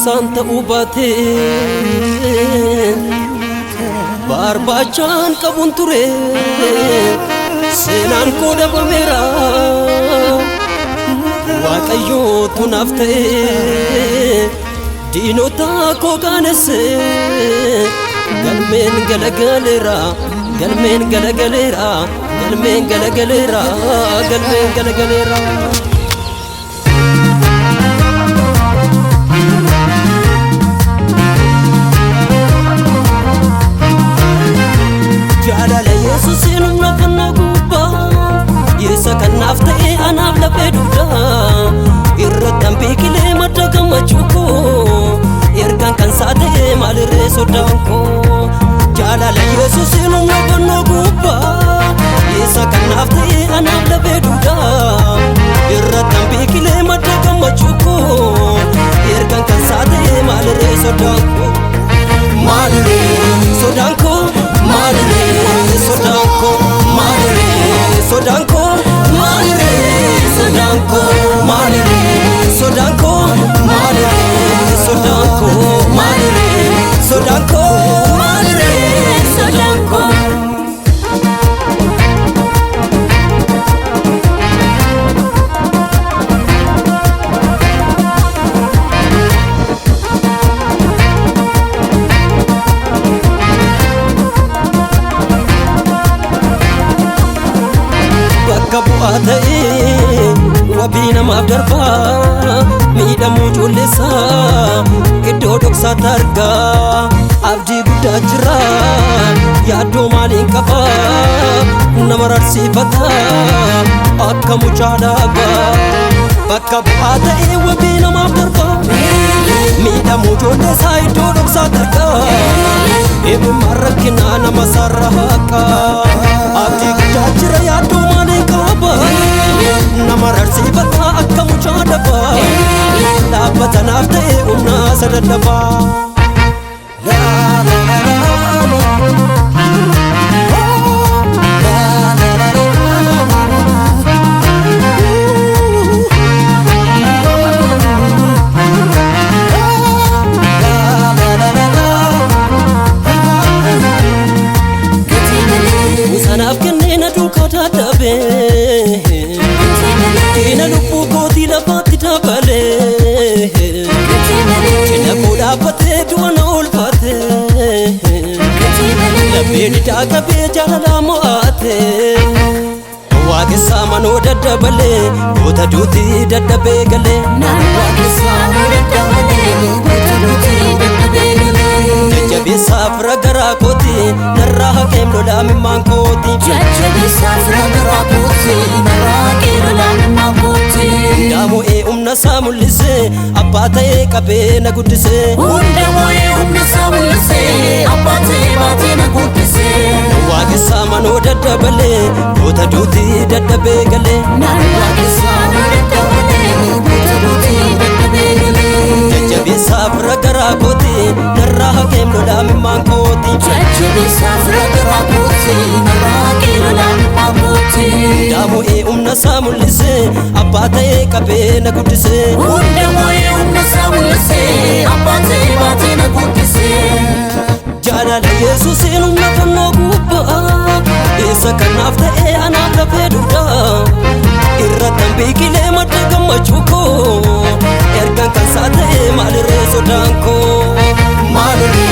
Santa ubate barbachan kabunture senan ko dabamera waaqayyo tunafte dinota ko ganese galmen galagalera galmen galagalera galmen galagalera galmen galagalera Anab la peduda irratan bikile madagamachuko ergan kan sate malire sodanko jalala yesus inu ngabano guba isa kan nafte anab la peduda irratan bikile madagamachuko ergan kan sate malire sodanko malire sodanko malire sodanko malire sodanko malire sodanko malire sodanko malire sodanko malire sodanko malire sodanko kabuate wabina mabdarba mida mujulisa idodok satarga abdi gudajra yado malin kaba namarar sifata akamu chadaba kabuate wabina mabdarba mida mujulisa idodok satarga ibu marakina namasaraka abdi gudajra yado namarar sifata akamu chadaba labata nafte umna sadadaba la la la musanaf kennena dukata dabe Kena lupu koti lapati tabale Kena koda pate duana ulpate Labedi taka bejala la moate Wage samano dadabale Kota duti dadabegale Wage samano dadabale Kota duti dadabegale Jajabi safra gara koti Narraha kem lola mimman koti Jajabi safra gara koti Narraha kem lola mimman koti Hundamu umna samulise Abate kabe na gudise Hundamu umna samulise Abate bate na gudise Wage samano dadabale Kota duti dadabegale Wage samano dadabale Kota duti dadabegale Jajabi safra gara koti Narraha kem lola mimman koti Jajabi safra gara koti Narraha kem lola mimman koti Hundamu umna samulise Abate kabe na gudise Hundamu umna samulise Abate bate na gudise Jalala yesus inu ngabano guba isa kanafte anab la peduda irratan bikile madagamachuko ergan kan sate malire sodanko malire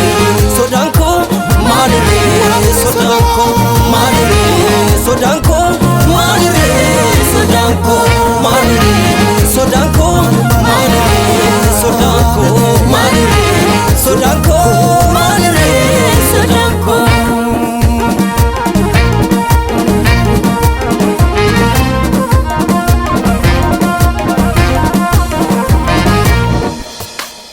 sodanko malire sodanko malire sodanko malire sodanko malire sodanko malire sodanko malire sodanko malire sodanko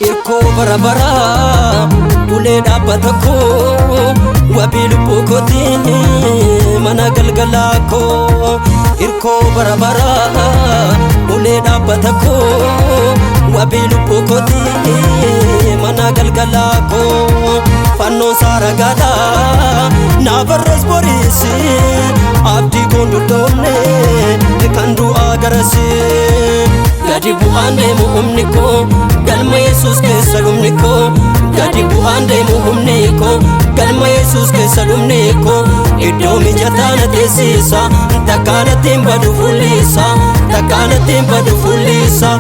Irko barabara ule dabatako wabil pokotini mana galgalako Irko barabara ule dabatako wabii lubbuu kooti mana galgalaa koo fannoo saaragaadhaa naafarras boriisi abdii koon duddoomne kan du'aa garasi gadi bu'aan deemu humni koo galma Yesuus keessa dhumni koo gadi bu'aan deemu humni koo galma Yesuus keessa dhumni koo iddoo mijataa na teessisa takkaa nattiin badu fuulli isaa takkaa nattiin badu fuulli isaa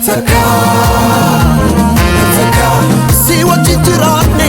Takka si wajjin jiraanne